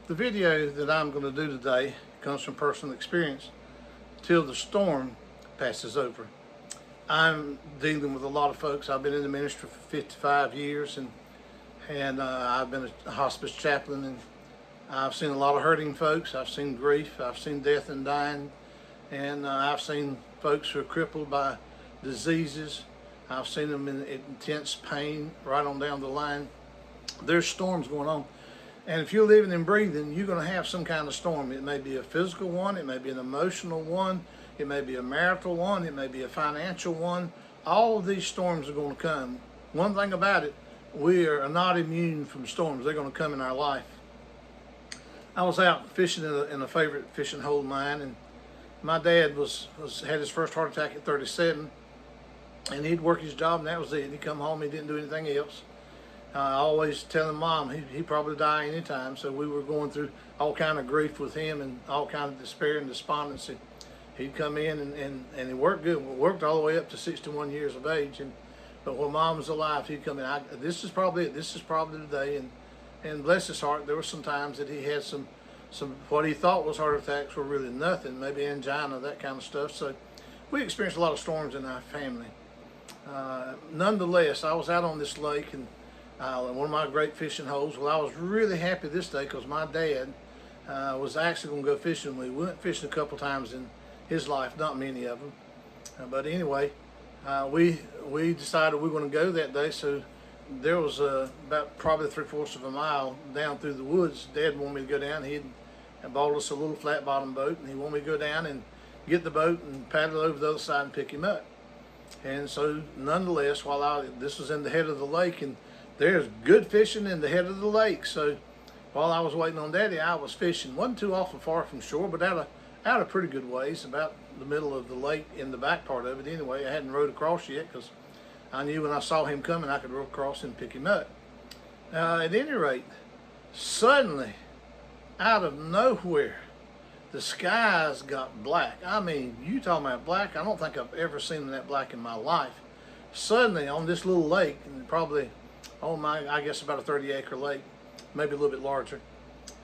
The video that I'm going to do today comes from personal experience. Till the storm passes over. I'm dealing with a lot of folks. I've been in the ministry for 55 years, and I've been a hospice chaplain, and I've seen a lot of hurting folks. I've seen grief. I've seen death and dying, and I've seen folks who are crippled by diseases. I've seen them in intense pain right on down the line. There's storms going on. And if you're living and breathing, you're going to have some kind of storm. It may be a physical one, it may be an emotional one, it may be a marital one, it may be a financial one. All of these storms are going to come. One thing about it, we are not immune from storms. They're going to come in our life. I was out fishing in a favorite fishing hole of mine, and my dad had his first heart attack at 37, and he'd work his job, and that was it. He'd come home, he didn't do anything else. I always telling Mom he'd probably die anytime, so we were going through all kind of grief with him and all kind of despair and despondency. He'd come in and he worked good. We worked all the way up to 61 years of age, but when Mom was alive, he'd come in. This is probably it. This is probably the day. And bless his heart, there were some times that he had some what he thought was heart attacks were really nothing, maybe angina, that kind of stuff. So we experienced a lot of storms in our family. Nonetheless, I was out on this lake and one of my great fishing holes. Well, I was really happy this day because my dad was actually going to go fishing with me. We went fishing a couple times in his life, not many of them. But anyway, we decided we were going to go that day. So there was about probably 3/4 of a mile down through the woods. Dad wanted me to go down. He had bought us a little flat bottom boat, and he wanted me to go down and get the boat and paddle over the other side and pick him up. And so nonetheless, this was in the head of the lake, and there's good fishing in the head of the lake. So while I was waiting on Daddy, I was fishing. Wasn't too awful far from shore, but out a pretty good ways, about the middle of the lake in the back part of it. Anyway, I hadn't rowed across yet because I knew when I saw him coming, I could row across and pick him up. At any rate, suddenly, out of nowhere, the skies got black. I mean, you talking about black? I don't think I've ever seen that black in my life. Suddenly, on this little lake, and probably, I guess about a 30-acre lake, maybe a little bit larger.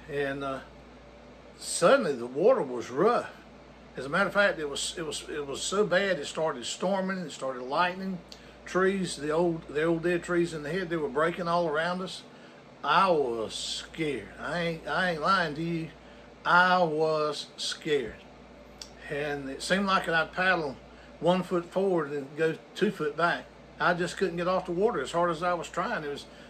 And suddenly the water was rough. As a matter of fact, it was so bad it started storming, it started lightning. Trees, the old dead trees in the head, they were breaking all around us. I was scared. I ain't lying to you. I was scared. And it seemed like I'd paddle 1 foot forward and go 2 foot back. I just couldn't get off the water as hard as I was trying.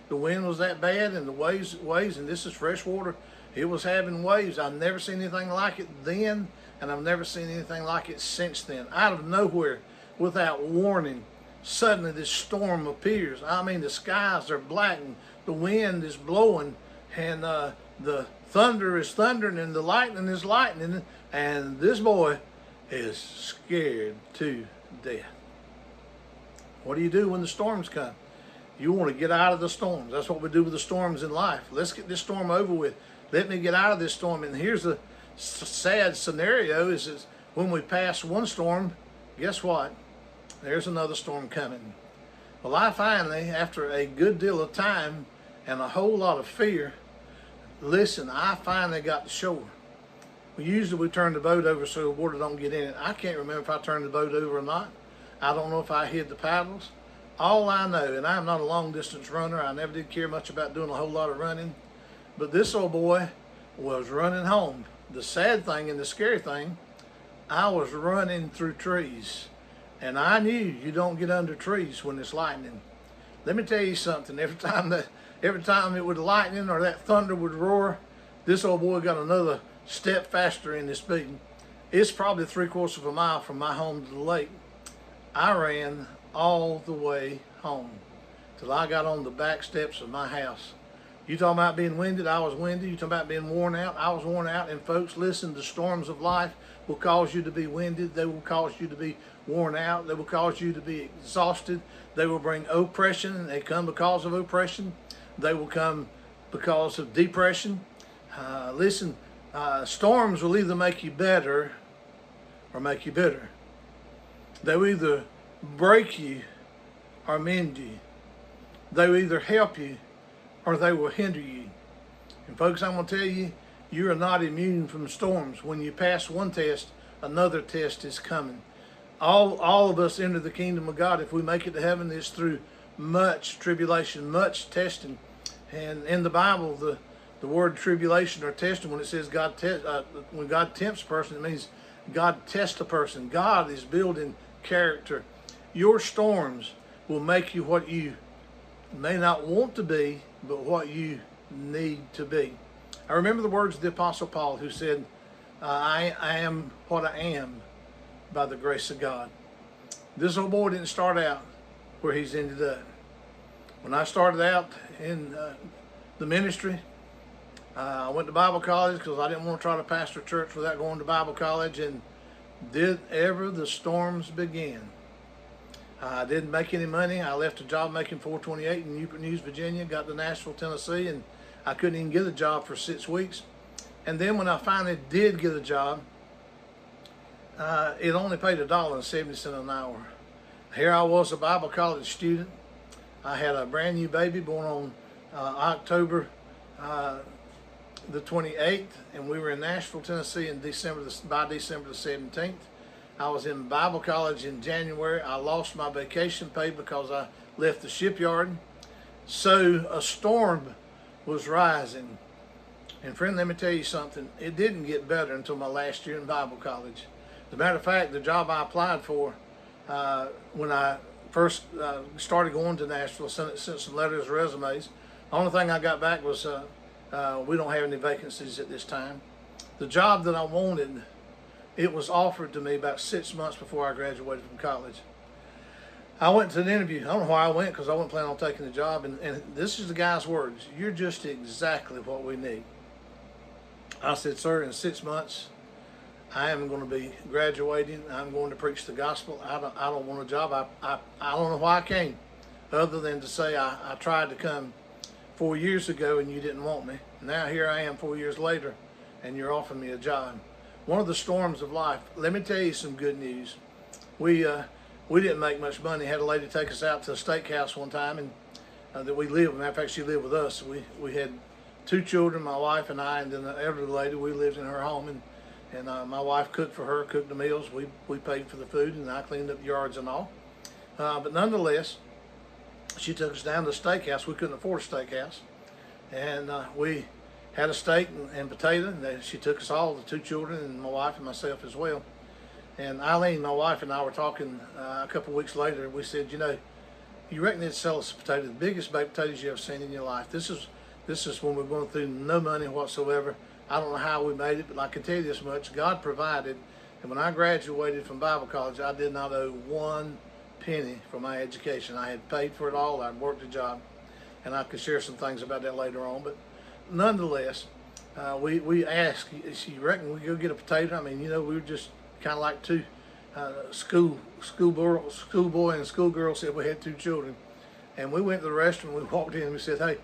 The wind was that bad, and the waves, and this is fresh water. It was having waves. I've never seen anything like it then, and I've never seen anything like it since then. Out of nowhere, without warning, suddenly this storm appears. I mean, the skies are black, and the wind is blowing, and the thunder is thundering, and the lightning is lightning, and this boy is scared to death. What do you do when the storms come? You want to get out of the storms. That's what we do with the storms in life. Let's get this storm over with. Let me get out of this storm. And here's the sad scenario is when we pass one storm, guess what? There's another storm coming. Well, I finally, after a good deal of time and a whole lot of fear, I finally got to shore. Usually we turn the boat over so the water don't get in it. I can't remember if I turned the boat over or not. I don't know if I hid the paddles. All I know, and I'm not a long distance runner, I never did care much about doing a whole lot of running, but this old boy was running home. The sad thing and the scary thing, I was running through trees, and I knew you don't get under trees when it's lightning. Let me tell you something, every time it would lightning or that thunder would roar, this old boy got another step faster in his speed. It's probably 3/4 of a mile from my home to the lake. I ran all the way home till I got on the back steps of my house. You talking about being winded? I was winded. You talking about being worn out? I was worn out. And folks, listen, the storms of life will cause you to be winded. They will cause you to be worn out. They will cause you to be exhausted. They will bring oppression. They come because of oppression. They will come because of depression. Storms will either make you better or make you bitter. They will either break you or mend you. They will either help you or they will hinder you. And folks, I'm going to tell you, You are not immune from storms. When you pass one test, another test is coming. All of us enter the kingdom of God. If we make it to heaven, it's through much tribulation, much testing. And in the Bible, the word tribulation or testing, when it says when God tempts a person, it means God tests a person. God is building character. Your storms will make you what you may not want to be, but what you need to be. I remember the words of the Apostle Paul, who said, I am what I am by the grace of God. This old boy didn't start out where he's ended up. When I started out in the ministry, I went to Bible college because I didn't want to try to pastor a church without going to Bible college. And did ever the storms begin? I didn't make any money. I left a job making $4.28 in Newport News, Virginia, got to Nashville, Tennessee, and I couldn't even get a job for 6 weeks. And then when I finally did get a job, it only paid $1.70 an hour. Here I was, a Bible college student. I had a brand new baby born on October the 28th, and we were in Nashville, Tennessee by December the 17th. I was in Bible college in January. I lost my vacation pay because I left the shipyard. So a storm was rising. And friend, let me tell you something. It didn't get better until my last year in Bible college. As a matter of fact, the job I applied for when I first started going to Nashville, sent some letters, resumes. The only thing I got back was, we don't have any vacancies at this time. The job that I wanted, it was offered to me about 6 months before I graduated from college. I went to an interview. I don't know why I went, because I wasn't planning on taking the job. And this is the guy's words: "You're just exactly what we need." I said, "Sir, in 6 months, I am going to be graduating. I'm going to preach the gospel. I don't want a job. I don't know why I came, other than to say I tried to come 4 years ago and you didn't want me. Now here I am 4 years later, and you're offering me a job." One of the storms of life. Let me tell you some good news. We didn't make much money. Had a lady take us out to a steakhouse one time, and that we lived. Matter of fact, she lived with us. We had 2 children, my wife and I, and then the elderly lady. We lived in her home, and my wife cooked for her, cooked the meals. We paid for the food, and I cleaned up the yards and all. But nonetheless, she took us down to the steakhouse. We couldn't afford a steakhouse, and we had a steak and potato. And she took us all, the 2 children and my wife and myself as well. And Eileen, my wife, and I were talking a couple of weeks later. We said, you reckon they'd sell us a potato, the biggest baked potatoes you ever seen in your life. This is when we're going through no money whatsoever. I don't know how we made it, but I can tell you this much: God provided. And when I graduated from Bible college, I did not owe 1 penny for my education. I had paid for it all. I'd worked a job, and I could share some things about that later on. But nonetheless, we asked, "You reckon we go get a potato?" I mean, we were just kind of like 2 schoolboy and schoolgirl said we had 2 children. And we went to the restaurant. We walked in and we said, "Hey,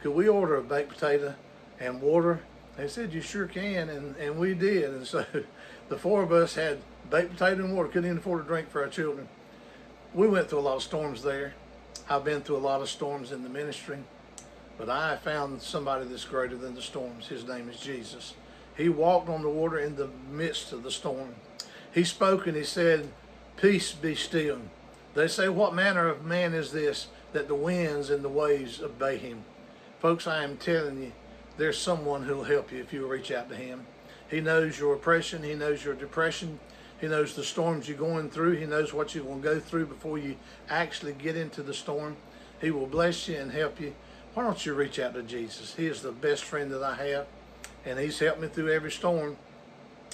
could we order a baked potato and water?" They said, "You sure can," and we did. And so the 4 of us had baked potato and water. Couldn't even afford a drink for our children. We went through a lot of storms there. I've been through a lot of storms in the ministry, but I found somebody that's greater than the storms. His name is Jesus. He walked on the water in the midst of the storm. He spoke and he said, "Peace, be still." They say, "What manner of man is this, that the winds and the waves obey him?" Folks, I am telling you, there's someone who'll help you if you reach out to him. He knows your oppression. He knows your depression. He knows the storms you're going through. He knows what you're going to go through before you actually get into the storm. He will bless you and help you. Why don't you reach out to Jesus? He is the best friend that I have, and he's helped me through every storm,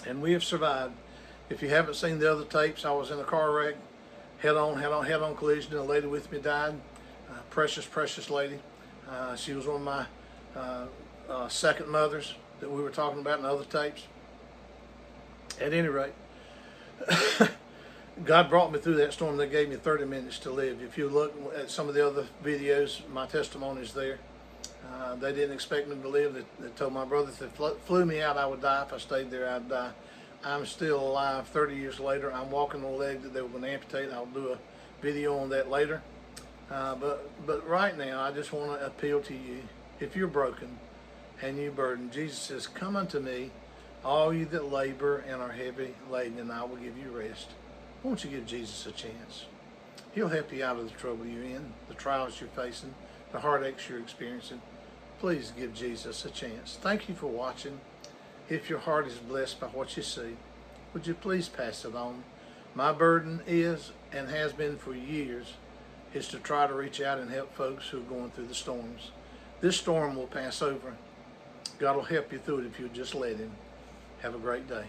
and we have survived. If you haven't seen the other tapes, I was in a car wreck, head-on collision, and a lady with me died. Precious lady. She was one of my second mothers that we were talking about in other tapes. At any rate, God brought me through that storm. That gave me 30 minutes to live. If you look at some of the other videos, my testimony's there. They didn't expect me to live. They told my brother if they flew me out, I would die. If I stayed there, I'd die. I'm still alive 30 years later. I'm walking on a leg that they were going to amputate. I'll do a video on that later. But right now, I just want to appeal to you. If you're broken, and you burden. Jesus says, come unto me, all you that labor and are heavy laden, and I will give you rest. Won't you give Jesus a chance? He'll help you out of the trouble you're in, the trials you're facing, the heartaches you're experiencing. Please give Jesus a chance. Thank you for watching. If your heart is blessed by what you see, would you please pass it on? My burden is, and has been for years, is to try to reach out and help folks who are going through the storms. This storm will pass over. God will help you through it if you'll just let Him. Have a great day.